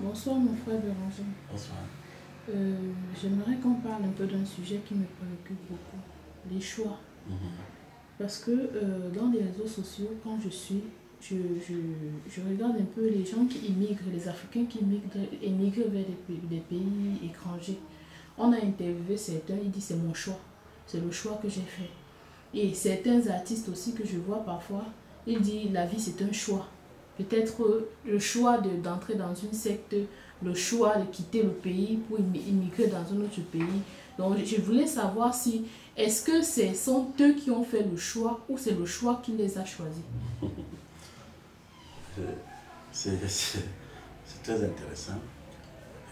Bonsoir mon frère Béranger. Bonsoir. J'aimerais qu'on parle un peu d'un sujet qui me préoccupe beaucoup, les choix. Parce que dans les réseaux sociaux, quand je regarde un peu les gens qui immigrent, les Africains qui émigrent vers des pays étrangers. On a interviewé certains, ils disent c'est mon choix, c'est le choix que j'ai fait. Et certains artistes aussi que je vois parfois, ils disent la vie c'est un choix. Peut-être le choix d'entrer dans une secte, le choix de quitter le pays pour immigrer dans un autre pays. Donc je voulais savoir si, est-ce que ce sont eux qui ont fait le choix ou c'est le choix qui les a choisis? C'est très intéressant.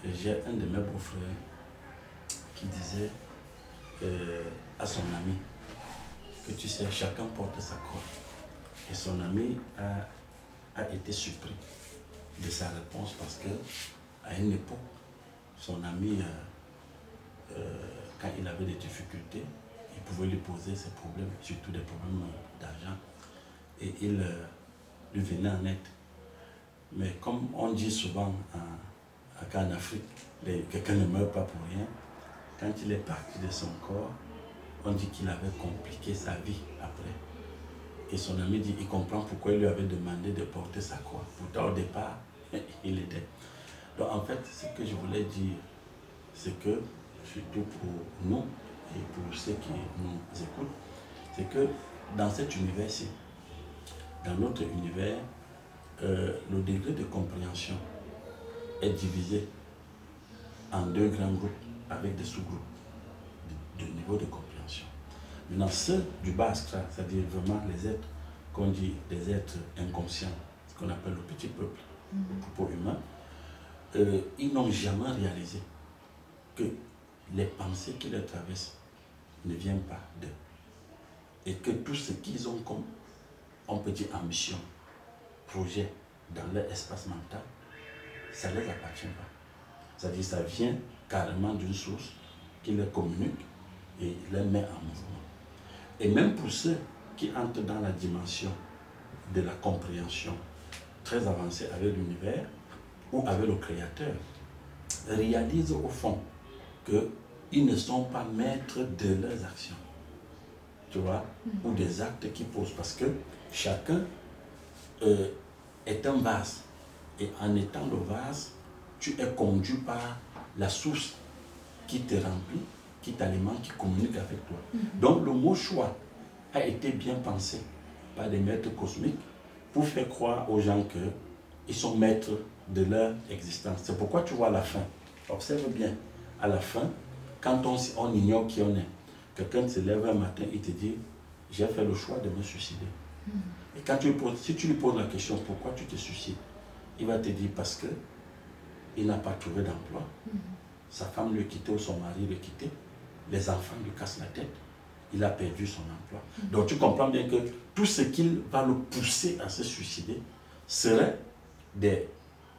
J'ai un de mes beaux-frères qui disait à son ami que tu sais, chacun porte sa croix. Et son ami a été surpris de sa réponse parce que à une époque, son ami, quand il avait des difficultés, il pouvait lui poser ses problèmes, surtout des problèmes d'argent, et il lui venait en aide. Mais comme on dit souvent en Afrique, quelqu'un ne meurt pas pour rien, quand il est parti de son corps, on dit qu'il avait compliqué sa vie après. Et son ami dit, il comprend pourquoi il lui avait demandé de porter sa croix. Pourtant, au départ, il aidait. Donc, en fait, ce que je voulais dire, c'est que, surtout pour nous et pour ceux qui nous écoutent, c'est que dans cet univers-ci, dans notre univers, le degré de compréhension est divisé en deux grands groupes avec des sous-groupes de niveau de compréhension. Maintenant, ceux du bas astral, c'est-à-dire vraiment les êtres qu'on dit des êtres inconscients, ce qu'on appelle le petit peuple, le propos humain, ils n'ont jamais réalisé que les pensées qui les traversent ne viennent pas d'eux. Et que tout ce qu'ils ont comme, on peut dire, ambition, projet dans leur espace mental, ça ne les appartient pas. C'est-à-dire ça vient carrément d'une source qui les communique et les met en mouvement. Et même pour ceux qui entrent dans la dimension de la compréhension très avancée avec l'univers ou avec le Créateur, réalisent au fond qu'ils ne sont pas maîtres de leurs actions. Tu vois, ou des actes qu'ils posent. Parce que chacun est un vase. Et en étant le vase, tu es conduit par la source qui te remplit, qui t'alimente, qui communique avec toi. Donc le mot choix a été bien pensé par des maîtres cosmiques pour faire croire aux gens qu'ils sont maîtres de leur existence. C'est pourquoi tu vois à la fin, observe bien, à la fin, quand on ignore qui on est, quelqu'un se lève un matin, il te dit, j'ai fait le choix de me suicider. Et quand si tu lui poses la question, pourquoi tu te suicides, il va te dire, parce que il n'a pas trouvé d'emploi, sa femme le quittait ou son mari le quittait, les enfants lui cassent la tête, il a perdu son emploi. Donc tu comprends bien que tout ce qui va le pousser à se suicider serait des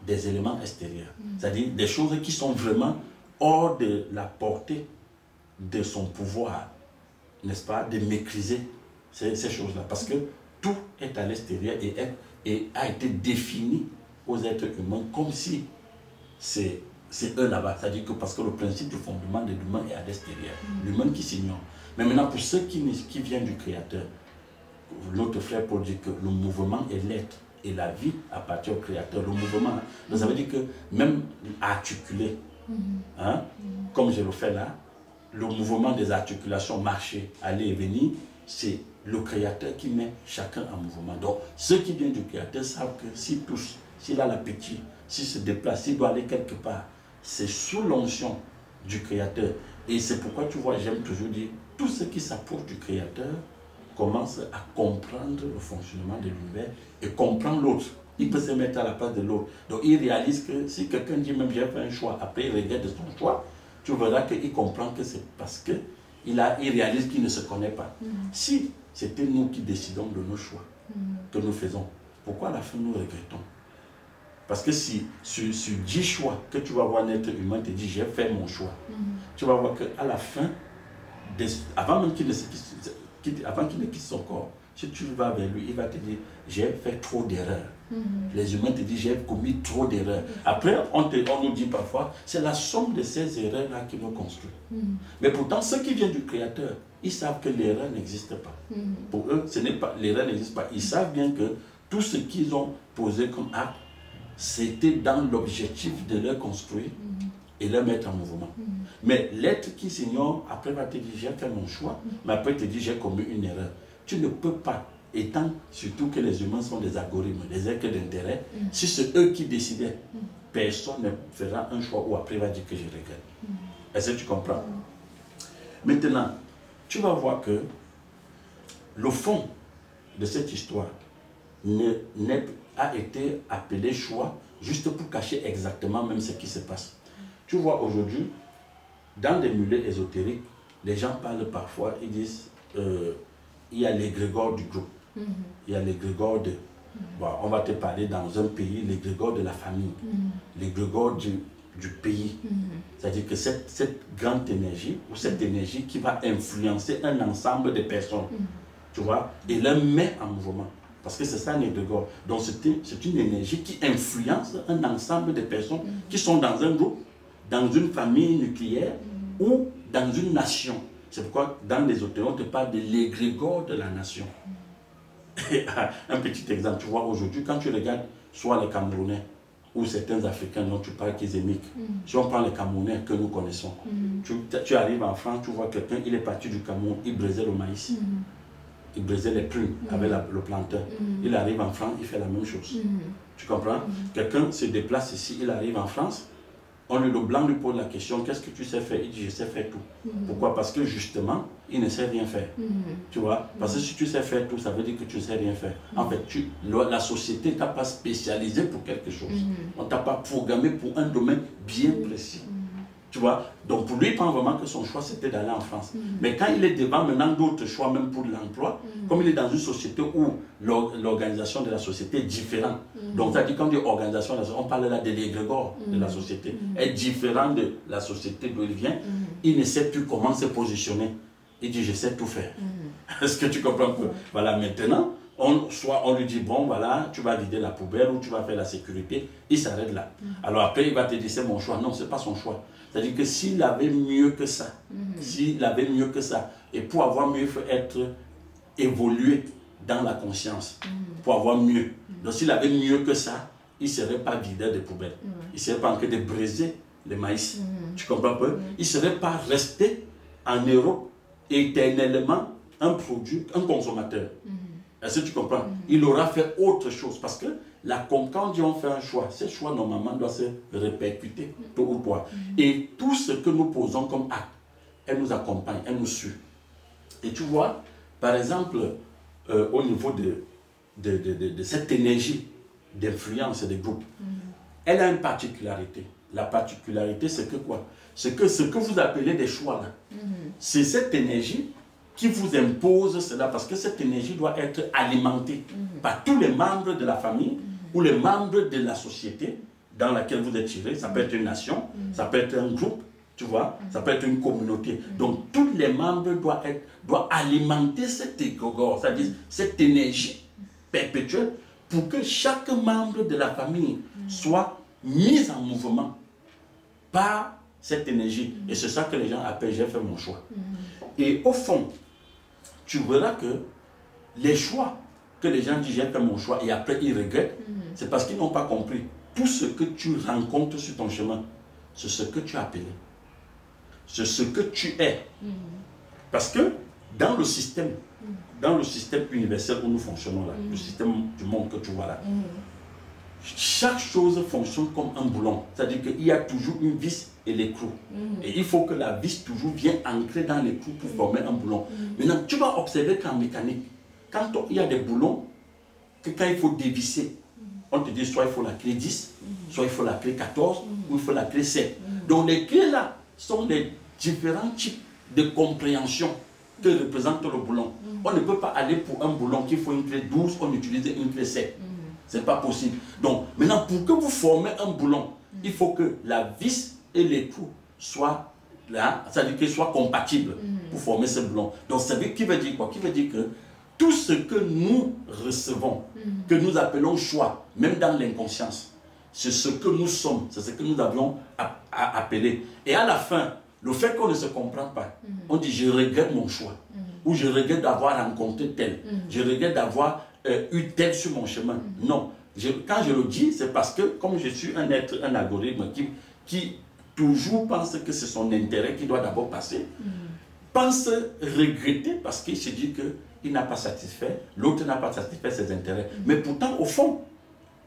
éléments extérieurs. C'est-à-dire des choses qui sont vraiment hors de la portée de son pouvoir, n'est-ce pas, de maîtriser ces choses-là. Parce que tout est à l'extérieur et a été défini aux êtres humains comme si c'est eux là-bas. C'est-à-dire que parce que le principe du fondement de l'humain est à l'extérieur. L'humain qui s'ignore. Mais maintenant, pour ceux qui viennent du Créateur, l'autre frère Paul dit que le mouvement est l'être et la vie appartient au Créateur. Le mouvement, donc ça veut dire que même articuler, comme je le fais là, le mouvement des articulations, marcher, aller et venir, c'est le Créateur qui met chacun en mouvement. Donc, ceux qui viennent du Créateur savent que s'il touche, s'il a l'appétit, s'il se déplace, s'il doit aller quelque part, c'est sous l'onction du Créateur. Et c'est pourquoi tu vois, j'aime toujours dire, tout ce qui s'approche du Créateur commence à comprendre le fonctionnement de l'univers et comprend l'autre. Il peut se mettre à la place de l'autre. Donc il réalise que si quelqu'un dit même j'ai fait un choix, après il regrette de son choix, tu verras qu'il comprend que c'est parce qu'il réalise qu'il ne se connaît pas. Si c'était nous qui décidons de nos choix, que nous faisons, pourquoi à la fin nous regrettons? Parce que si sur 10 choix que tu vas voir un être humain te dit j'ai fait mon choix, tu vas voir qu'à la fin, avant même qu'il ne quitte son corps, Si tu vas vers lui, il va te dire, j'ai fait trop d'erreurs. Les humains te disent, j'ai commis trop d'erreurs. Après, on nous dit parfois, c'est la somme de ces erreurs-là qui nous construit. Mais pourtant, ceux qui viennent du Créateur, ils savent que l'erreur n'existe pas. Pour eux, l'erreur n'existe pas. Ils savent bien que tout ce qu'ils ont posé comme acte, c'était dans l'objectif de leur construire et leur mettre en mouvement. Mais l'être qui s'ignore, après va te dire, j'ai fait mon choix, mais après te dit, j'ai commis une erreur. Tu ne peux pas, étant surtout que les humains sont des algorithmes, des êtres d'intérêt, si c'est eux qui décidaient, personne ne fera un choix ou après va dire que je regrette. Est-ce que tu comprends? Maintenant, tu vas voir que le fond de cette histoire a été appelé choix juste pour cacher exactement même ce qui se passe. Tu vois aujourd'hui, dans des milieux ésotériques, les gens parlent parfois, ils disent, il y a l'égrégore du groupe, il y a l'égrégore de... Bon, on va te parler dans un pays, l'égrégore de la famille, l'égrégore du pays. C'est-à-dire que cette grande énergie, ou cette énergie qui va influencer un ensemble de personnes, tu vois, et les met en mouvement. Parce que c'est ça un égrégore. Donc c'est une énergie qui influence un ensemble de personnes qui sont dans un groupe, dans une famille nucléaire ou dans une nation. C'est pourquoi dans les auteurs, on te parle de l'égrégore de la nation. Un petit exemple, tu vois, aujourd'hui, quand tu regardes soit les Camerounais ou certains Africains dont tu parles qu'ils émigrent, si on prend les Camerounais que nous connaissons, tu arrives en France, tu vois quelqu'un, il est parti du Cameroun, il brisait le maïs. Il brisait les prunes avec le plantain. Il arrive en France, il fait la même chose. Tu comprends? Quelqu'un se déplace ici, il arrive en France, le blanc lui pose la question, qu'est-ce que tu sais faire? Il dit, je sais faire tout. Pourquoi? Parce que justement, il ne sait rien faire. Tu vois? Parce que si tu sais faire tout, ça veut dire que tu ne sais rien faire. En fait, la société ne t'a pas spécialisé pour quelque chose. On ne t'a pas programmé pour un domaine bien précis. Tu vois? Donc pour lui, il pense vraiment que son choix, c'était d'aller en France. Mais quand il est devant maintenant d'autres choix, même pour l'emploi, comme il est dans une société où l'organisation de la société est différente. Donc, ça dit, quand on dit organisation, on parle là de l'égrégore de la société. Est différent de la société d'où il vient. Il ne sait plus comment se positionner. Il dit, je sais tout faire. Est-ce que tu comprends que, voilà, maintenant, soit on lui dit, bon, voilà, tu vas vider la poubelle ou tu vas faire la sécurité. Il s'arrête là. Alors après, il va te dire, c'est mon choix. Non, ce n'est pas son choix. C'est-à-dire que s'il avait mieux que ça, et pour avoir mieux, il faut être évolué dans la conscience, pour avoir mieux. Donc s'il avait mieux que ça, il ne serait pas videur de poubelles. Il ne serait pas en train de briser le maïs. Tu comprends un peu? Il ne serait pas resté en Europe éternellement un produit, un consommateur. Est-ce que tu comprends? Il aura fait autre chose parce que quand on fait un choix, ce choix normalement doit se répercuter tôt ou tard. Et tout ce que nous posons comme acte, elle nous accompagne, elle nous suit. Et tu vois, par exemple, au niveau de cette énergie d'influence des groupes, elle a une particularité. La particularité, c'est que quoi? C'est que ce que vous appelez des choix là, c'est cette énergie qui vous impose cela, parce que cette énergie doit être alimentée par tous les membres de la famille ou les membres de la société dans laquelle vous êtes tiré. Ça peut être une nation, ça peut être un groupe, tu vois, ça peut être une communauté. Donc tous les membres doivent alimenter cet égrégore, c'est-à-dire cette énergie perpétuelle, pour que chaque membre de la famille soit mis en mouvement par cette énergie. Et c'est ça que les gens appellent « j'ai fait mon choix ». Et au fond, tu verras que les choix que les gens disent « j'ai fait mon choix » et après ils regrettent, c'est parce qu'ils n'ont pas compris. Tout ce que tu rencontres sur ton chemin, c'est ce que tu as appelé. C'est ce que tu es. Parce que dans le système universel où nous fonctionnons là, le système du monde que tu vois là, chaque chose fonctionne comme un boulon. C'est-à-dire qu'il y a toujours une vis et l'écrou. Et il faut que la vis toujours vienne ancrer dans l'écrou pour former un boulon. Maintenant, tu vas observer qu'en mécanique, quand il y a des boulons, que quand il faut dévisser, on te dit soit il faut la clé 10, soit il faut la clé 14, ou il faut la clé 7. Donc les clés là sont les différents types de compréhension que représente le boulon. On ne peut pas aller pour un boulon qu'il faut une clé 12, on utilise une clé 7. Ce n'est pas possible. Donc, maintenant, pour que vous formez un boulon, il faut que la vis et l'écrou soient là, c'est-à-dire qu'ils soient compatibles pour former ce boulon. Donc, ça veut dire quoi? Qui veut dire que tout ce que nous recevons, que nous appelons choix, même dans l'inconscience, c'est ce que nous sommes, c'est ce que nous avions appelé. Et à la fin, le fait qu'on ne se comprend pas, on dit je regrette mon choix, ou je regrette d'avoir rencontré tel, je regrette d'avoir eu tel sur mon chemin. Non, quand je le dis, c'est parce que comme je suis un être, un algorithme qui toujours pense que c'est son intérêt qui doit d'abord passer, pense regretter parce qu'il se dit qu'il n'a pas satisfait, l'autre n'a pas satisfait ses intérêts. Mais pourtant, au fond,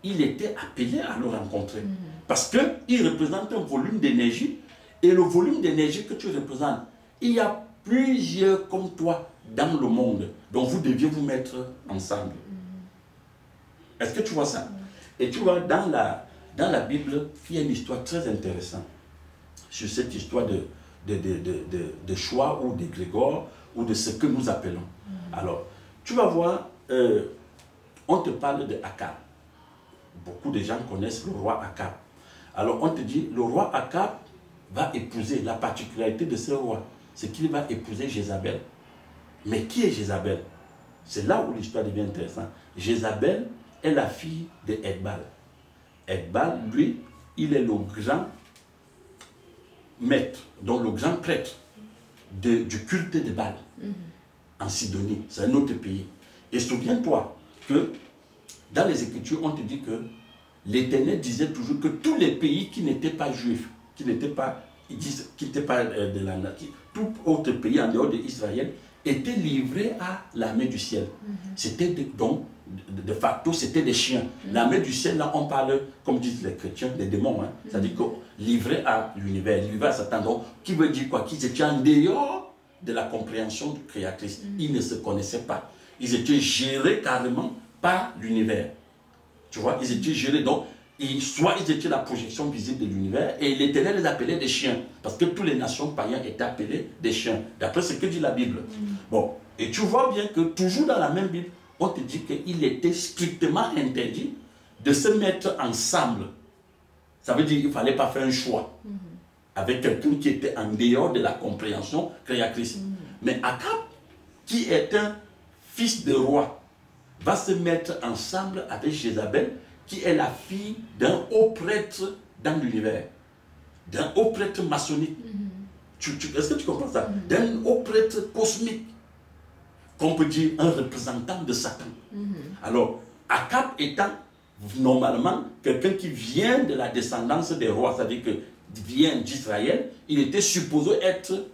il était appelé à le rencontrer. Parce qu'il représente un volume d'énergie, et le volume d'énergie que tu représentes, il y a plusieurs comme toi dans le monde, dont vous deviez vous mettre ensemble. Est-ce que tu vois ça? Et tu vois, dans la Bible, il y a une histoire très intéressante sur cette histoire de choix ou d'égrégore ou de ce que nous appelons. Alors, tu vas voir, on te parle de Akab. Beaucoup de gens connaissent le roi Akab. Alors, on te dit, le roi Akab va épouser, la particularité de ce roi, c'est qu'il va épouser Jézabel. Mais qui est Jézabel? C'est là où l'histoire devient intéressante. Jézabel est la fille de Edbal. Edbal, lui, il est le grand maître, donc le grand prêtre du culte de Baal en Sidonie. C'est un autre pays. Et souviens-toi que dans les Écritures, on te dit que l'Éternel disait toujours que tous les pays qui n'étaient pas juifs, qui n'étaient pas de la nature, tout autre pays en dehors d'Israël, étaient livrés à l'armée du ciel. C'était donc, de facto, c'était des chiens. L'armée du ciel, là, on parle, comme disent les chrétiens, des démons. Hein. C'est-à-dire que livrés à l'univers, livrés à Satan. Donc, qui veut dire quoi? Qu'ils étaient en dehors de la compréhension créatrice. Ils ne se connaissaient pas. Ils étaient gérés carrément par l'univers. Tu vois, ils étaient gérés. Donc, soit ils étaient la projection visible de l'univers, et l'Éternel les appelait des chiens. Parce que toutes les nations païennes étaient appelées des chiens. D'après ce que dit la Bible. Bon, et tu vois bien que toujours dans la même Bible, on te dit qu'il était strictement interdit de se mettre ensemble. Ça veut dire qu'il ne fallait pas faire un choix avec quelqu'un qui était en dehors de la compréhension créatrice. Mais Akab, qui est un fils de roi, va se mettre ensemble avec Jézabel, qui est la fille d'un haut prêtre dans l'univers, d'un haut prêtre maçonnique. Est-ce que tu comprends ça? D'un haut prêtre cosmique, qu'on peut dire un représentant de Satan. Alors, Akab étant normalement quelqu'un qui vient de la descendance des rois, c'est-à-dire que vient d'Israël, il était supposé être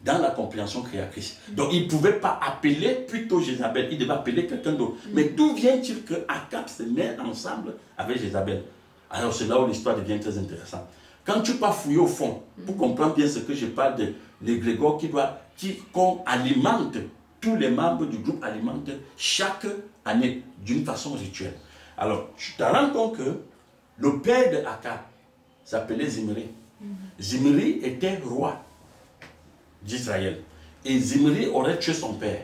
dans la compréhension créatrice. Donc, il ne pouvait pas appeler plutôt Jézabel, il devait appeler quelqu'un d'autre. Mais d'où vient-il que Akab se met ensemble avec Jézabel? Alors, c'est là où l'histoire devient très intéressante. Quand tu pars fouiller au fond, pour comprendre bien ce que je parle de l'égrégore qu'on alimente, tous les membres du groupe alimentent chaque année d'une façon rituelle. Alors, tu te rends compte que le père de Akab s'appelait Zimri. Zimri était roi d'Israël. Et Zimri aurait tué son père.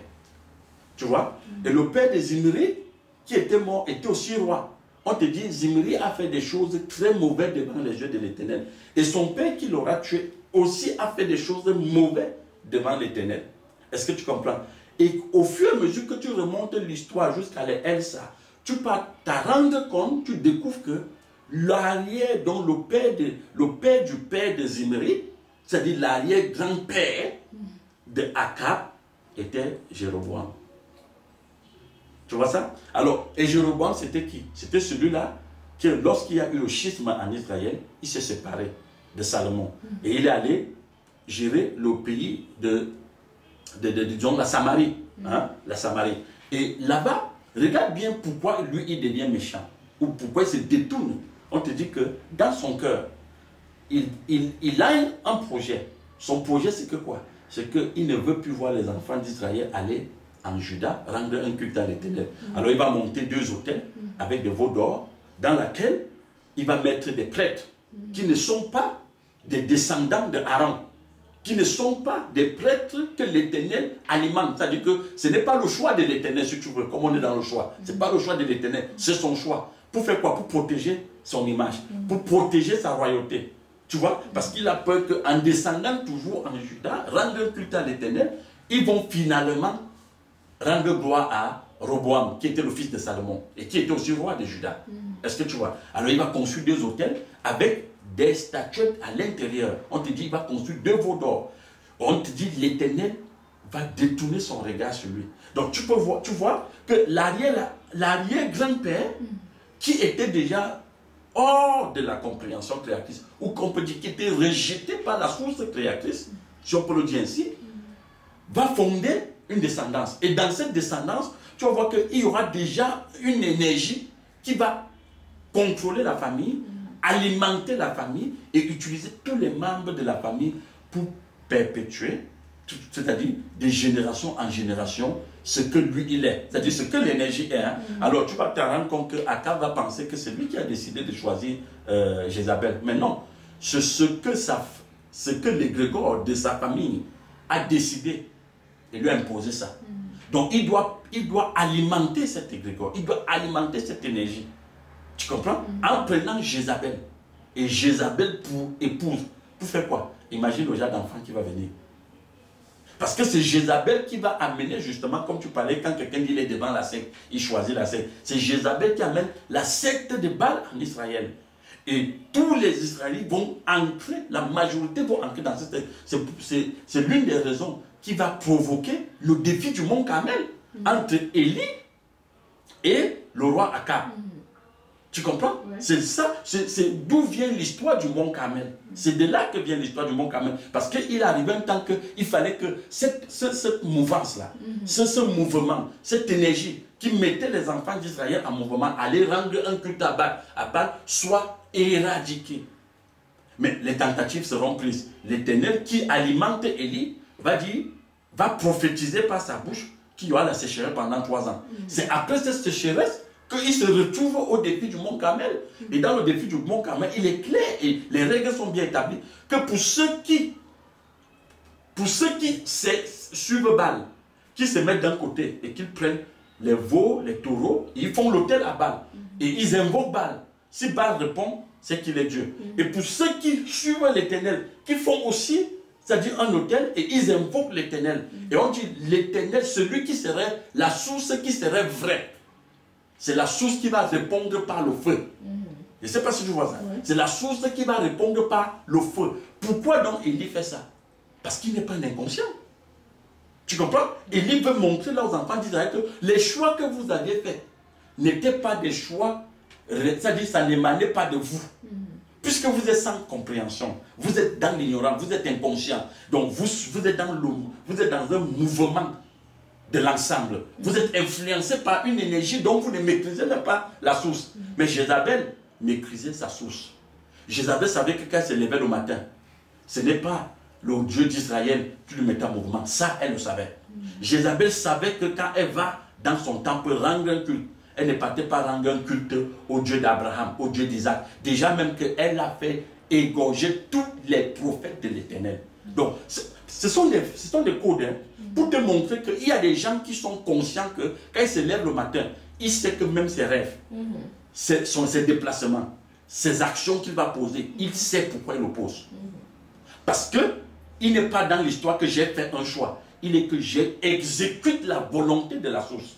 Tu vois? Et le père de Zimri, qui était mort, était aussi roi. On te dit, Zimri a fait des choses très mauvaises devant les yeux de l'Éternel. Et son père qui l'aura tué aussi a fait des choses mauvaises devant l'Éternel. Est-ce que tu comprends? Et au fur et à mesure que tu remontes l'histoire jusqu'à l'Elsa, tu vas te rendre compte, tu découvres que l'arrière, dont le père du père de Zimri, c'est-à-dire l'arrière-grand-père de Akab, était Jéroboam. Tu vois ça? Alors, et Jéroboam, c'était qui? C'était celui-là que lorsqu'il y a eu le schisme en Israël, il s'est séparé de Salomon. Et il est allé gérer le pays disons, la Samarie. Hein? La Samarie. Et là-bas, regarde bien pourquoi lui, il devient méchant. Ou pourquoi il se détourne. On te dit que dans son cœur, il a un projet. Son projet, c'est que quoi? C'est qu'il ne veut plus voir les enfants d'Israël aller en Juda, rendre un culte à l'Éternel. Alors il va monter 2 autels avec des veaux d'or, dans lesquels il va mettre des prêtres qui ne sont pas des descendants de Aaron, qui ne sont pas des prêtres que l'Éternel alimente. C'est-à-dire que ce n'est pas le choix de l'Éternel, si tu veux, comme on est dans le choix. Ce n'est pas le choix de l'Éternel, c'est son choix. Pour faire quoi? Pour protéger son image, pour protéger sa royauté. Tu vois? Parce qu'il a peur qu'en descendant toujours en Juda, rendre un culte à l'Éternel, ils vont finalement rendre gloire à Roboam, qui était le fils de Salomon, et qui était aussi roi de Juda. Est-ce que tu vois? Alors il va construire 2 autels avec des statuettes à l'intérieur. On te dit, il va construire 2 veaux d'or. On te dit, l'Éternel va détourner son regard sur lui. Donc tu vois que l'arrière-grand-père, qui était déjà hors de la compréhension créatrice, ou qu'on peut dire qui était rejeté par la source créatrice, si on peut le dire ainsi, va fonder une descendance. Et dans cette descendance, tu vas voir qu'il y aura déjà une énergie qui va contrôler la famille, alimenter la famille et utiliser tous les membres de la famille pour perpétuer, c'est-à-dire de génération en génération, ce que lui il est, c'est-à-dire ce que l'énergie est. Hein. Alors tu vas te rendre compte que Akab va penser que c'est lui qui a décidé de choisir Jézabel. Mais non, c'est ce que l'égrégore de sa famille a décidé et lui a imposé ça. Donc il doit alimenter cet égrégore, il doit alimenter cette énergie. Tu comprends? En prenant Jézabel. Et Jézabel pour épouse. Pour faire quoi? Imagine le genre d'enfant qui va venir. Parce que c'est Jézabel qui va amener justement, comme tu parlais, quand quelqu'un dit il est devant la secte, il choisit la secte. C'est Jézabel qui amène la secte de Baal en Israël. Et tous les Israélites vont entrer, la majorité vont entrer dans cette secte. C'est l'une des raisons qui va provoquer le défi du mont Carmel entre Élie et le roi Akab. Tu comprends? Ouais. C'est ça, c'est d'où vient l'histoire du mont Carmel. C'est de là que vient l'histoire du mont Carmel. Parce qu'il arrivait un temps qu'il fallait que cette mouvance-là, ce mouvement, cette énergie qui mettait les enfants d'Israël en mouvement, allait rendre un culte à Baal, soit éradiqué. Mais les tentatives seront prises. L'Éternel qui alimente Élie va prophétiser par sa bouche qu'il y aura la sécheresse pendant 3 ans. C'est après cette sécheresse qu'il se retrouve au défi du mont Carmel. Et dans le défi du mont Carmel, il est clair et les règles sont bien établies que pour ceux qui suivent Baal, qui se mettent d'un côté et qu'ils prennent les veaux, les taureaux, ils font l'autel à Baal. Et ils invoquent Baal. Si Baal répond, c'est qu'il est Dieu. Et pour ceux qui suivent l'Éternel, qui font aussi, c'est-à-dire un autel, et ils invoquent l'Éternel. Et on dit l'Éternel, celui qui serait la source qui serait vraie. C'est la source qui va répondre par le feu. Je ne sais pas si tu vois ça. Ouais. C'est la source qui va répondre par le feu. Pourquoi donc Élie fait ça? Parce qu'il n'est pas un inconscient. Tu comprends? Élie veut montrer là aux enfants d'Israël que les choix que vous aviez faits n'étaient pas des choix, c'est-à-dire ça n'émanait pas de vous. Puisque vous êtes sans compréhension, vous êtes dans l'ignorance, vous êtes inconscient. Donc vous êtes dans un mouvement de l'ensemble. Vous êtes influencé par une énergie dont vous ne maîtrisez même pas la source. Mais Jézabel maîtrisait sa source. Jézabel savait que quand elle se levait le matin, ce n'est pas le Dieu d'Israël qui lui mettait en mouvement. Ça, elle le savait. Jézabel savait que quand elle va dans son temple rendre un culte, elle ne partait pas rendre un culte au Dieu d'Abraham, au Dieu d'Isaac. Déjà même qu'elle a fait égorger tous les prophètes de l'Éternel. Donc, ce sont des codes hein, pour te montrer qu'il y a des gens qui sont conscients que quand ils se lèvent le matin, ils savent que même ses rêves, ses déplacements, ses actions qu'il va poser, il sait pourquoi il le pose. Parce qu'il n'est pas dans l'histoire que j'ai fait un choix. Il est que j'exécute la volonté de la source.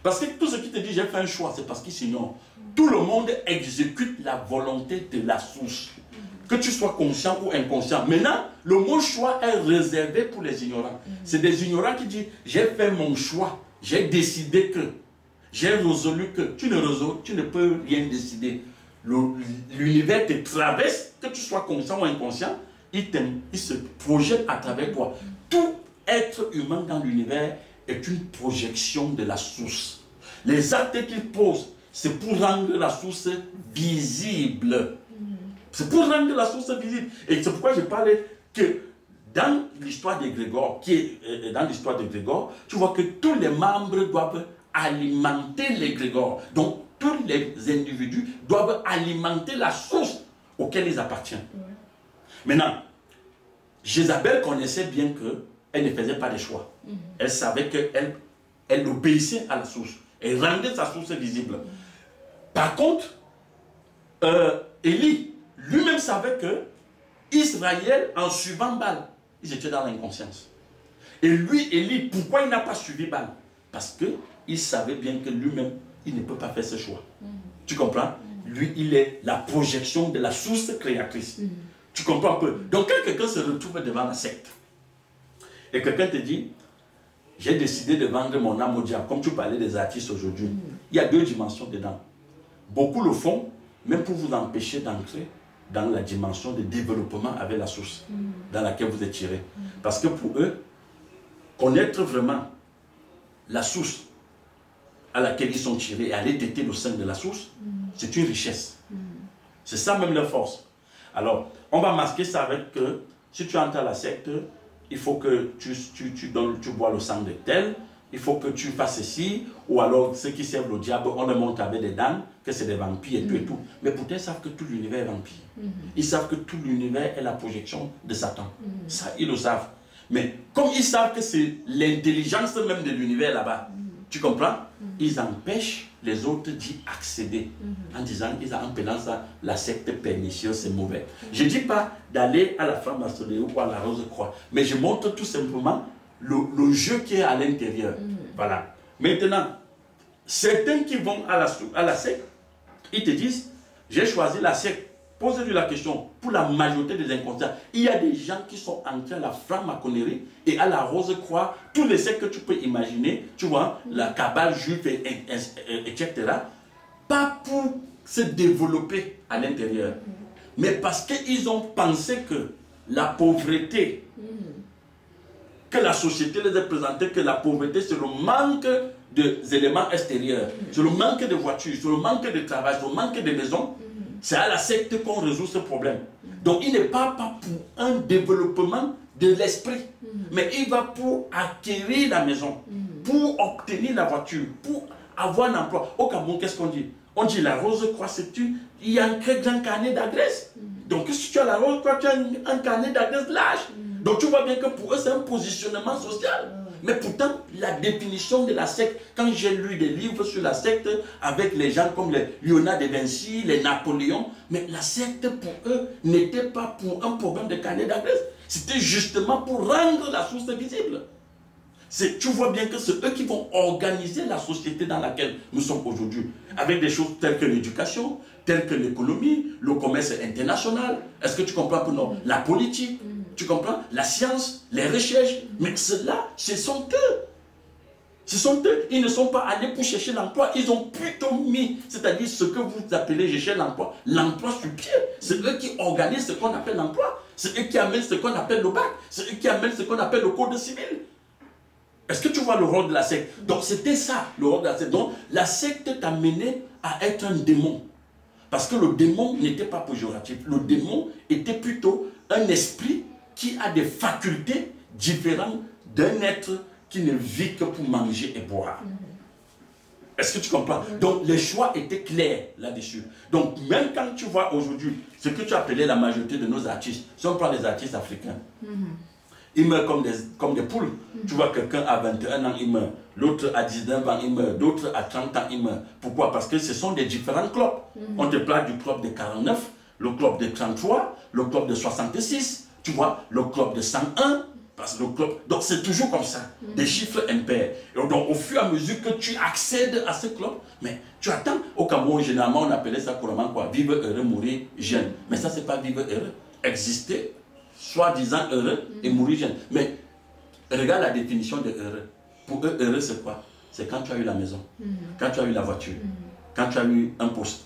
Parce que tout ce qui te dit j'ai fait un choix, c'est parce que sinon, tout le monde exécute la volonté de la source. Que tu sois conscient ou inconscient. Maintenant, le mot choix est réservé pour les ignorants. C'est des ignorants qui disent, j'ai fait mon choix, j'ai décidé que, j'ai résolu que. Tu ne peux rien décider. L'univers te traverse, que tu sois conscient ou inconscient, il se projette à travers toi. Tout être humain dans l'univers est une projection de la source. Les actes qu'il pose, c'est pour rendre la source visible. C'est pour rendre la source visible. Et c'est pourquoi je parlais que dans l'histoire de Grégor, tu vois que tous les membres doivent alimenter l'égrégore. Donc, tous les individus doivent alimenter la source auquel ils appartiennent. Maintenant, Jézabel connaissait bien qu'elle ne faisait pas de choix. Elle savait qu'elle obéissait à la source. Elle rendait sa source visible. Par contre, Élie, lui-même savait que Israël, en suivant Baal, ils étaient dans l'inconscience. Et lui, Élie, pourquoi il n'a pas suivi Baal? Parce qu'il savait bien que lui-même, il ne peut pas faire ce choix. Tu comprends? Lui, il est la projection de la source créatrice. Tu comprends un peu? Donc, quand quelqu'un se retrouve devant la secte, et quelqu'un te dit, j'ai décidé de vendre mon âme au diable, comme tu parlais des artistes aujourd'hui, il y a deux dimensions dedans. Beaucoup le font, même pour vous empêcher d'entrer dans la dimension de développement avec la source dans laquelle vous êtes tiré. Parce que pour eux, connaître vraiment la source à laquelle ils sont tirés et aller têter au sein de la source, c'est une richesse. C'est ça même leur force. Alors, on va masquer ça avec que si tu entres à la secte, il faut que tu bois le sang de tel, il faut que tu fasses ceci, ou alors ceux qui servent le diable, on les montre avec des dames, que c'est des vampires et tout et tout. Mais pourtant, ils savent que tout l'univers est vampire. Ils savent que tout l'univers est la projection de Satan. Ça, ils le savent. Mais comme ils savent que c'est l'intelligence même de l'univers là-bas, tu comprends? Ils empêchent les autres d'y accéder en disant, en appelant ça la secte pernicieuse, c'est mauvais. Je ne dis pas d'aller à la franc-maçonnerie ou à la Rose-Croix, mais je montre tout simplement le jeu qui est à l'intérieur. Voilà. Maintenant, certains qui vont à la secte, ils te disent, j'ai choisi la secte. Posez-lui la question, pour la majorité des inconscients, il y a des gens qui sont entrés à la franc-maçonnerie et à la Rose-Croix, tous les sectes que tu peux imaginer, tu vois, la cabale juive, etc., pas pour se développer à l'intérieur, mais parce qu'ils ont pensé que la pauvreté, que la société les a présenté, que la pauvreté, c'est le manque des éléments extérieurs, c'est le manque de voitures, c'est le manque de travail, c'est le manque de maisons. C'est à la secte qu'on résout ce problème. Donc il n'est pas pour un développement de l'esprit, mais il va pour acquérir la maison, pour obtenir la voiture, pour avoir un emploi. Au Cameroun, qu'est-ce qu'on dit? On dit la Rose-Croix, il y a un très grand carnet d'adresse. Donc si tu as la Rose-Croix, tu as un carnet d'adresse large. Donc tu vois bien que pour eux, c'est un positionnement social. Mais pourtant, la définition de la secte, quand j'ai lu des livres sur la secte, avec les gens comme les Léonard de Vinci, les Napoléon, mais la secte pour eux n'était pas pour un problème de carnet d'adresse. C'était justement pour rendre la source visible. Tu vois bien que c'est eux qui vont organiser la société dans laquelle nous sommes aujourd'hui, avec des choses telles que l'éducation, telles que l'économie, le commerce international. Est-ce que tu comprends pour nous? La politique, tu comprends? La science, les recherches. Mais cela, ce sont eux. Ce sont eux. Ils ne sont pas allés pour chercher l'emploi. Ils ont plutôt mis, c'est-à-dire ce que vous appelez chercher l'emploi, l'emploi sur pied. C'est eux qui organisent ce qu'on appelle l'emploi. C'est eux qui amènent ce qu'on appelle le bac. C'est eux qui amènent ce qu'on appelle le code civil. Est-ce que tu vois le rôle de la secte? Donc c'était ça, le rôle de la secte. Donc la secte t'a mené à être un démon. Parce que le démon n'était pas péjoratif. Le démon était plutôt un esprit qui a des facultés différentes d'un être qui ne vit que pour manger et boire. Est-ce que tu comprends? Donc les choix étaient clairs là-dessus. Donc même quand tu vois aujourd'hui ce que tu appelais la majorité de nos artistes, si on prend les artistes africains, ils meurent comme des poules. Tu vois, quelqu'un à 21 ans, il meurt. L'autre à 19 ans, il meurt. D'autres à 30 ans, il meurt. Pourquoi? Parce que ce sont des différents clubs. On te parle du club de 49, le club de 33, le club de 66, tu vois, le club de 101. Parce que le club... Donc c'est toujours comme ça, des chiffres impairs. Et donc au fur et à mesure que tu accèdes à ce club, mais tu attends. Au Cameroun, généralement, on appelait ça couramment quoi? Vivre heureux, mourir jeune. Mais ça, c'est pas vivre heureux. Exister, soi-disant heureux et mourir jeune. Mais regarde la définition de heureux. Pour eux, heureux, c'est quoi? C'est quand tu as eu la maison, quand tu as eu la voiture, quand tu as eu un poste.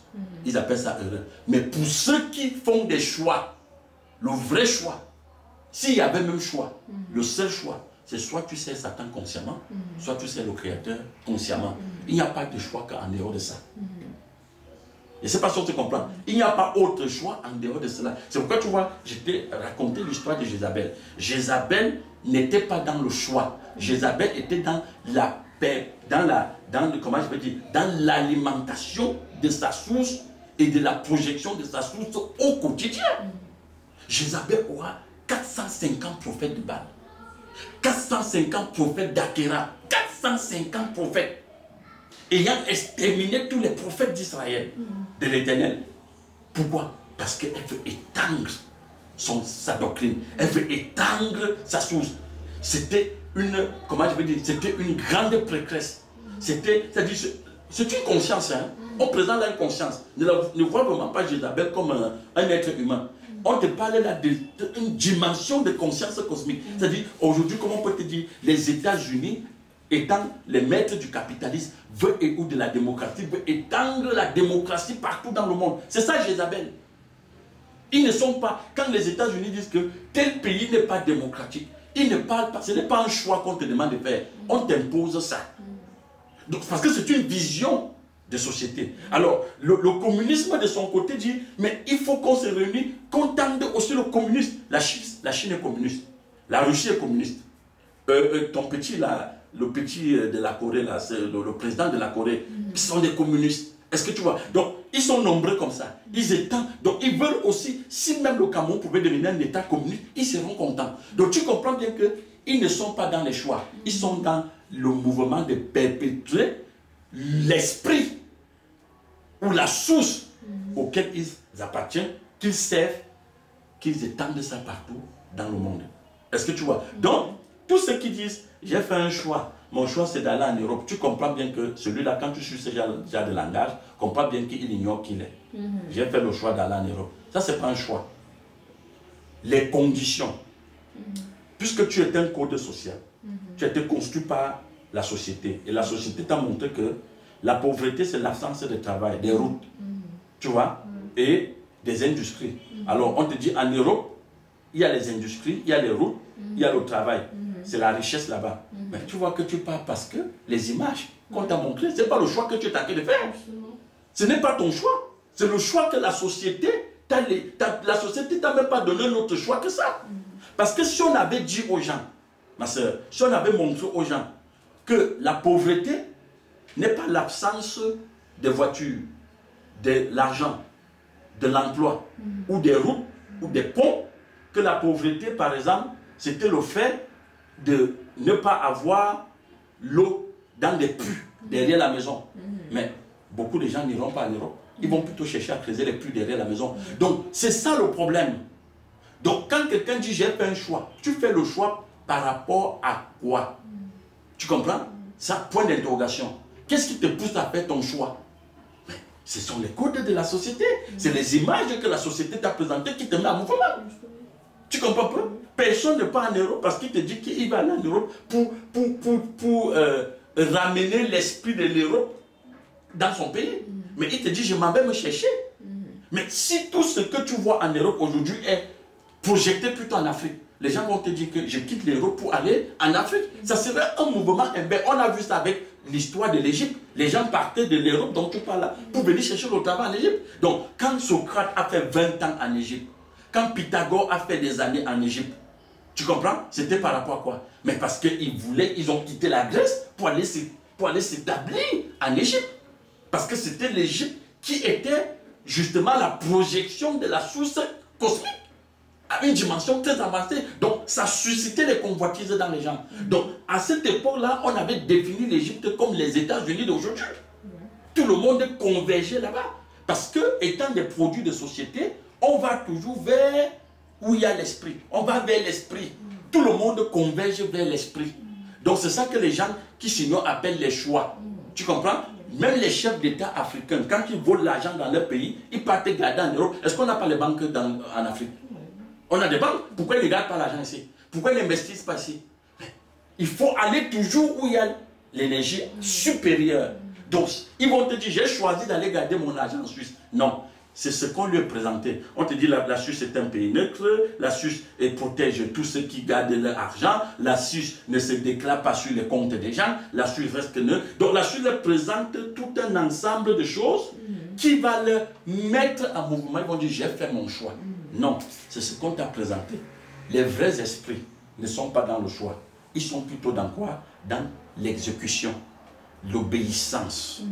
Ils appellent ça heureux. Mais pour ceux qui font des choix, le vrai choix, s'il y avait même choix, le seul choix, c'est soit tu sais Satan consciemment, soit tu sais le Créateur consciemment. Il n'y a pas de choix qu'en dehors de ça. Je ne sais pas si tu comprends. Il n'y a pas autre choix en dehors de cela. C'est pourquoi tu vois, je t'ai raconté l'histoire de Jézabel. Jézabel n'était pas dans le choix. Jézabel était dans la paix, comment je peux dire, dans l'alimentation de sa source et de la projection de sa source au quotidien. Jézabel aura 450 prophètes de Baal, 450 prophètes d'Akhéra, 450 prophètes ayant exterminé tous les prophètes d'Israël, de l'Éternel. Pourquoi? Parce qu'elle veut étendre sa doctrine, elle veut étendre sa source. C'était comment je vais dire, c'était une grande prêtresse. C'est-à-dire, c'est une conscience, hein. On présente là une conscience. Ne vois vraiment pas Jézabel comme un être humain. On te parle là d'une dimension de conscience cosmique. C'est-à-dire, aujourd'hui, comment on peut te dire, les États-Unis, étant les maîtres du capitalisme, ou de la démocratie, veulent étendre la démocratie partout dans le monde. C'est ça Jézabel. Ils ne sont pas, quand les États-Unis disent que tel pays n'est pas démocratique, ils ne parlent pas, ce n'est pas un choix qu'on te demande de faire, on t'impose ça. Donc, parce que c'est une vision de société. Alors, le communisme de son côté dit, mais il faut qu'on se réunisse, qu'on tende aussi le communisme. La Chine est communiste, la Russie est communiste. Ton petit là, le petit de la Corée là, c'est le président de la Corée, qui sont des communistes. Est-ce que tu vois? Donc, ils sont nombreux comme ça. Ils étendent. Donc, ils veulent aussi, si même le Cameroun pouvait devenir un État communiste, ils seront contents. Donc, tu comprends bien qu'ils ne sont pas dans les choix. Ils sont dans le mouvement de perpétuer l'esprit ou la source auquel ils appartiennent, qu'ils servent, qu'ils étendent ça partout dans le monde. Est-ce que tu vois? Donc, tous ceux qui disent, j'ai fait un choix, mon choix c'est d'aller en Europe, tu comprends bien que celui-là, quand tu suis ce genre de langage, comprends bien qu'il ignore qui il est. J'ai fait le choix d'aller en Europe. Ça, c'est pas un choix. Les conditions. Puisque tu es un code social, tu as été construit par la société. Et la société t'a montré que la pauvreté, c'est l'absence de travail, des routes, tu vois, et des industries. Alors, on te dit, en Europe, il y a les industries, il y a les routes, il y a le travail. C'est la richesse là-bas. Mais tu vois que tu pars parce que les images qu'on t'a montrées, ce n'est pas le choix que tu es tenté de faire. Ce n'est pas ton choix. C'est le choix que la société la société t'a même pas donné un autre choix que ça. Parce que si on avait dit aux gens, ma soeur, si on avait montré aux gens que la pauvreté n'est pas l'absence des voitures, de l'argent, de l'emploi, ou des routes, ou des ponts, que la pauvreté, par exemple, c'était le fait de ne pas avoir l'eau dans des puits derrière la maison. Mais beaucoup de gens n'iront pas en Europe. Ils vont plutôt chercher à creuser les puits derrière la maison. Donc, c'est ça le problème. Donc, quand quelqu'un dit j'ai fait un choix, tu fais le choix par rapport à quoi? Tu comprends? Ça, point d'interrogation. Qu'est-ce qui te pousse à faire ton choix? Mais ce sont les codes de la société. C'est les images que la société t'a présentées qui te mettent en mouvement. Tu comprends pas? Personne ne part en Europe parce qu'il te dit qu'il va aller en Europe pour ramener l'esprit de l'Europe dans son pays. Mais il te dit, je m'en vais me chercher. Mais si tout ce que tu vois en Europe aujourd'hui est projeté plutôt en Afrique, les gens vont te dire que je quitte l'Europe pour aller en Afrique. Ça serait un mouvement. On a vu ça avec l'histoire de l'Égypte. Les gens partaient de l'Europe dont tu parles là pour venir chercher le travail en Égypte. Donc, quand Socrate a fait 20 ans en Égypte, quand Pythagore a fait des années en Égypte, tu comprends? C'était par rapport à quoi? Mais parce qu'ils ont quitté la Grèce pour aller s'établir en Égypte. Parce que c'était l'Égypte qui était justement la projection de la source cosmique à une dimension très avancée. Donc, ça suscitait les convoitises dans les gens. Donc, à cette époque-là, on avait défini l'Égypte comme les États-Unis d'aujourd'hui. Tout le monde convergeait là-bas. Parce que, étant des produits de société, on va toujours vers où il y a l'esprit. On va vers l'esprit. Tout le monde converge vers l'esprit. Donc, c'est ça que les gens qui sinon appellent les choix. Tu comprends? Même les chefs d'État africains, quand ils volent l'argent dans leur pays, ils partent garder en Europe. Est-ce qu'on n'a pas les banques en Afrique? On a des banques. Pourquoi ils ne gardent pas l'argent ici? Pourquoi ils n'investissent pas ici? Il faut aller toujours où il y a l'énergie supérieure. Donc, ils vont te dire, j'ai choisi d'aller garder mon argent en Suisse. Non. C'est ce qu'on lui a présenté. On te dit la Suisse est un pays neutre, la Suisse protège tous ceux qui gardent leur argent, la Suisse ne se déclare pas sur les comptes des gens, la Suisse reste neutre. Donc la Suisse leur présente tout un ensemble de choses qui va leur mettre en mouvement. Ils vont dire j'ai fait mon choix. Non, c'est ce qu'on t'a présenté. Les vrais esprits ne sont pas dans le choix. Ils sont plutôt dans quoi? Dans l'exécution, l'obéissance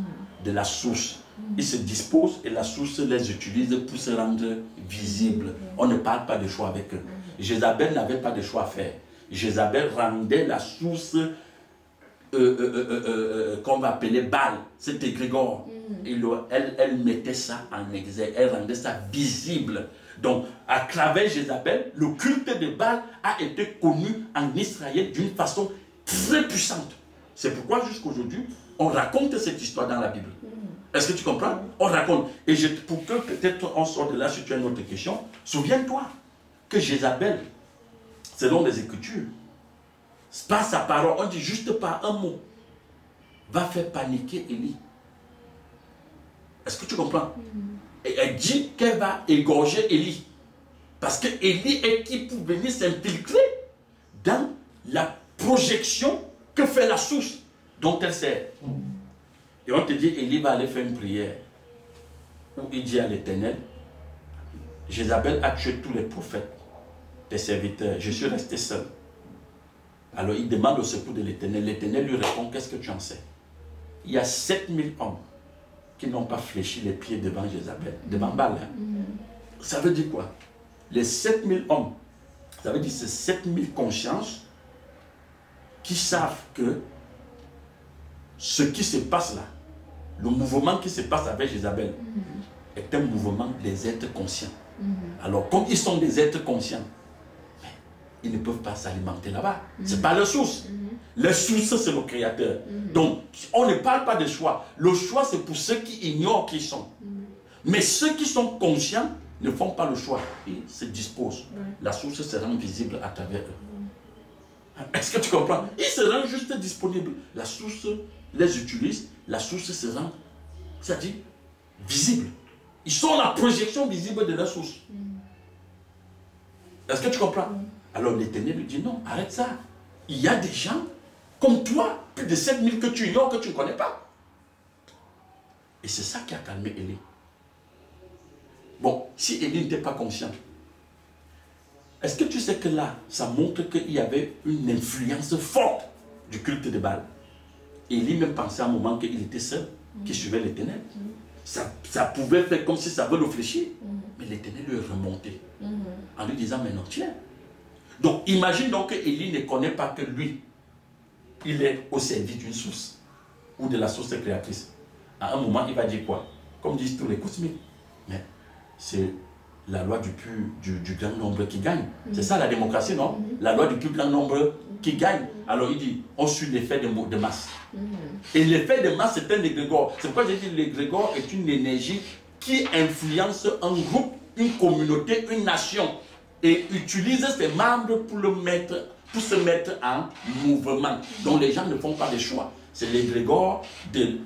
de la source. Ils se disposent et la source les utilise pour se rendre visibles. On ne parle pas de choix avec eux. Jézabel n'avait pas de choix à faire. Jézabel rendait la source qu'on va appeler Baal, cet égrégore. Elle mettait ça en exergue, elle rendait ça visible. Donc, à travers Jézabel, le culte de Baal a été connu en Israël d'une façon très puissante. C'est pourquoi jusqu'aujourd'hui, on raconte cette histoire dans la Bible. Est-ce que tu comprends? On raconte. Et pour que peut-être on sorte de là, si tu as une autre question, souviens-toi que Jézabel, selon les Écritures, par sa parole, on dit juste par un mot, va faire paniquer Élie. Est-ce que tu comprends? Et elle dit qu'elle va égorger Élie. Parce que Élie est qui pour venir s'infiltrer dans la projection que fait la source dont elle sert. Et on te dit, Élie va aller faire une prière où il dit à l'Éternel, Jézabel a tué tous les prophètes, tes serviteurs, je suis resté seul. Alors il demande au secours de l'Éternel. L'Éternel lui répond, qu'est-ce que tu en sais? Il y a 7000 hommes qui n'ont pas fléchi les pieds devant Jézabel, devant Baal. Ça veut dire quoi? Les 7000 hommes, ça veut dire c'est 7000 consciences qui savent que ce qui se passe là, le mouvement qui se passe avec Jézabel, est un mouvement des êtres conscients. Alors, comme ils sont des êtres conscients, ils ne peuvent pas s'alimenter là-bas. Ce n'est pas leur source. La source, c'est le Créateur. Donc, on ne parle pas de choix. Le choix, c'est pour ceux qui ignorent qui ils sont. Mais ceux qui sont conscients ne font pas le choix. Ils se disposent. La source se rend visible à travers eux. Est-ce que tu comprends? Ils se rendent juste disponibles. La source les utilise. La source se rend, c'est-à-dire visible. Ils sont la projection visible de la source. Est-ce que tu comprends? Alors l'Éternel lui dit non, arrête ça. Il y a des gens comme toi, plus de 7000 que tu ignores, que tu ne connais pas. Et c'est ça qui a calmé Élie. Bon, si Élie n'était pas conscient, est-ce que tu sais que là, ça montre qu'il y avait une influence forte du culte de Baal? Élie même pensait à un moment qu'il était seul, qu'il suivait l'Éternel. Ça pouvait faire comme si ça veut le fléchir. Mais l'Éternel lui remontait en lui disant, mais non, tiens. Donc, imagine donc que Élie ne connaît pas que lui, il est au service d'une source ou de la source créatrice. À un moment, il va dire quoi? Comme disent tous les cosmiques. Mais c'est la loi du grand nombre qui gagne. C'est ça la démocratie, non? La loi du plus grand nombre qui gagne. Alors il dit, on suit l'effet de masse. Et l'effet de masse, c'est un égrégore. C'est pourquoi j'ai dit l'égrégore est une énergie qui influence un groupe, une communauté, une nation. Et utilise ses membres pour se mettre en mouvement. Donc les gens ne font pas de choix. C'est l'égrégore de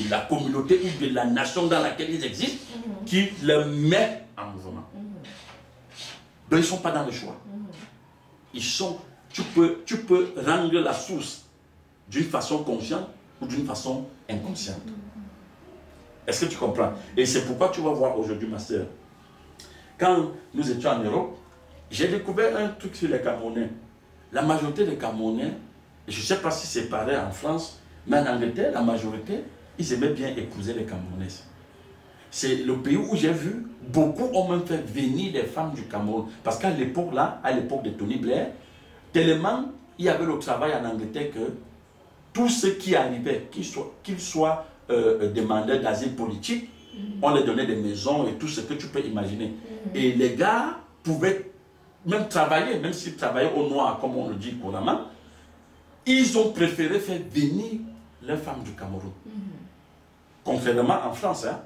la communauté ou de la nation dans laquelle ils existent qui les met en mouvement. Donc ils ne sont pas dans le choix. Ils sont, tu peux rendre la source d'une façon consciente ou d'une façon inconsciente. Est-ce que tu comprends? Et c'est pourquoi tu vas voir aujourd'hui, ma soeur, quand nous étions en Europe, j'ai découvert un truc sur les Camerounais. La majorité des Camerounais, je ne sais pas si c'est pareil en France, mais en Angleterre, la majorité, ils aimaient bien épouser les Camerounaises. C'est le pays où j'ai vu, beaucoup ont même fait venir des femmes du Cameroun. Parce qu'à l'époque là, à l'époque de Tony Blair, tellement il y avait le travail en Angleterre que tous ceux qui arrivaient, qu'ils soient demandeurs d'asile politique, on leur donnait des maisons et tout ce que tu peux imaginer. Et les gars pouvaient même travailler, même s'ils travaillaient au noir, comme on le dit couramment, ils ont préféré faire venir les femmes du Cameroun. Contrairement en France, hein.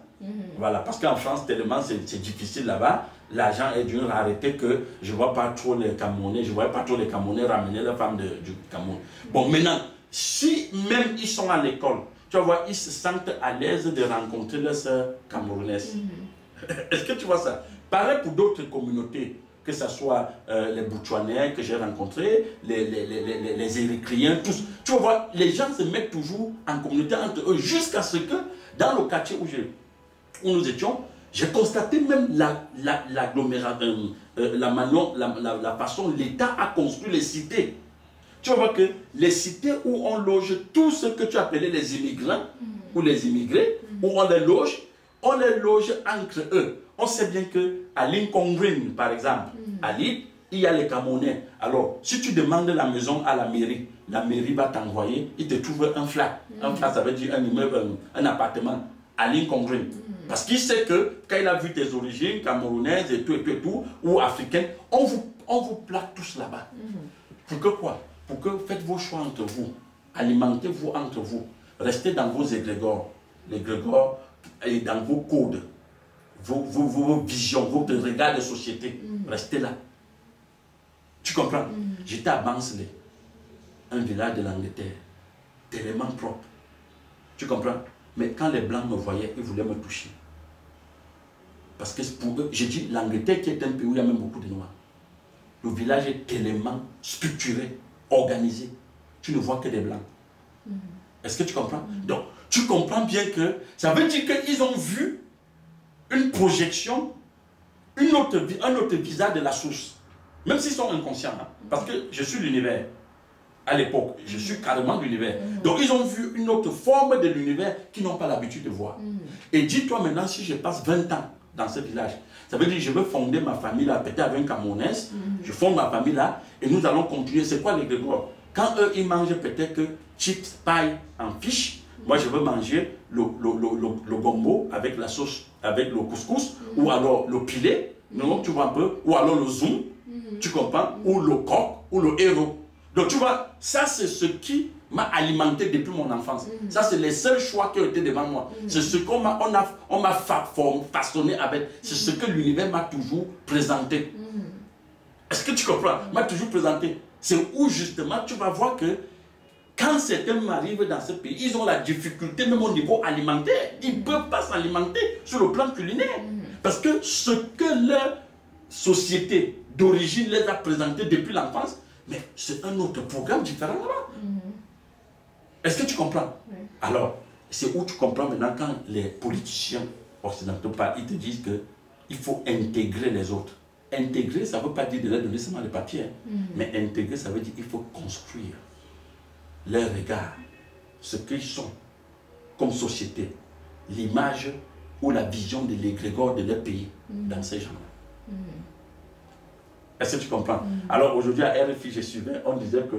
Voilà, parce qu'en France, tellement c'est difficile là-bas, l'argent est d'une rareté que je ne vois pas trop les Camerounais, ramener les femmes du Cameroun. Bon, maintenant, si même ils sont à l'école, tu vas voir, ils se sentent à l'aise de rencontrer leurs sœurs camerounaises. Est-ce que tu vois ça? Pareil pour d'autres communautés, que ce soit les Boutchouanais que j'ai rencontrés, les Érythréens, tous. Tu vas voir, les gens se mettent toujours en communauté entre eux, jusqu'à ce que, dans le quartier où nous étions, j'ai constaté même l'agglomération, la façon dont l'État a construit les cités. Tu vas voir que les cités où on loge tout ce que tu appelais les immigrants ou les immigrés, où on les loge entre eux. On sait bien qu'à Lincoln Green, par exemple, à Lille, il y a les Camerounais. Alors, si tu demandes la maison à la mairie va t'envoyer, il te trouve un flat. Un flat, ça veut dire un immeuble, un appartement à Lincoln Green. Parce qu'il sait que quand il a vu tes origines camerounaises et tout, ou africaines, on vous plaque tous là-bas. Pour que quoi? pour que faites vos choix entre vous, alimentez-vous entre vous, restez dans vos égrégores, l'égrégore et dans vos codes, vos visions, vos regards de société, restez là. Tu comprends? J'étais à Bansley, un village de l'Angleterre, tellement propre. Tu comprends? Mais quand les Blancs me voyaient, ils voulaient me toucher. Parce que pour eux, j'ai dit l'Angleterre qui est un pays où il y a même beaucoup de Noirs. Le village est tellement structuré, organisé. Tu ne vois que des Blancs. Est-ce que tu comprends? Donc, tu comprends bien que ça veut dire qu'ils ont vu une projection, un autre visage de la source. Même s'ils sont inconscients. Hein, parce que je suis l'univers. À l'époque, je suis carrément l'univers. Donc, ils ont vu une autre forme de l'univers qu'ils n'ont pas l'habitude de voir. Et dis-toi maintenant, si je passe 20 ans dans ce village, ça veut dire que je veux fonder ma famille là, peut-être avec un Camerounaise, je fonde ma famille là, et nous allons continuer. C'est quoi les grégores? Quand eux, ils mangent peut-être que chips, paille en fiche, moi je veux manger le gombo avec la sauce, avec le couscous, ou alors le pilé, non, tu vois un peu, ou alors le zoom, tu comprends, ou le coq, ou le héros. Donc tu vois, ça c'est ce qui m'a alimenté depuis mon enfance. Ça c'est les seuls choix qui ont été devant moi. C'est ce qu'on m'a façonné avec. C'est ce que l'univers m'a toujours présenté. Est-ce que tu comprends? M'a toujours présenté. C'est où justement tu vas voir que quand certains m'arrivent dans ce pays, ils ont la difficulté même au niveau alimentaire. Ils ne peuvent pas s'alimenter sur le plan culinaire. Parce que ce que leur société d'origine les a présenté depuis l'enfance, mais c'est un autre programme différent là-bas. Est-ce que tu comprends? Alors, c'est où tu comprends maintenant quand les politiciens occidentaux parlent, ils te disent qu'il faut intégrer les autres. Intégrer, ça ne veut pas dire de leur donner seulement les papiers. Mais intégrer, ça veut dire qu'il faut construire leur regard, ce qu'ils sont comme société, l'image ou la vision de l'égrégore de leur pays dans ces gens-là. Est-ce que tu comprends? Alors aujourd'hui à RFI, je suivais, on disait que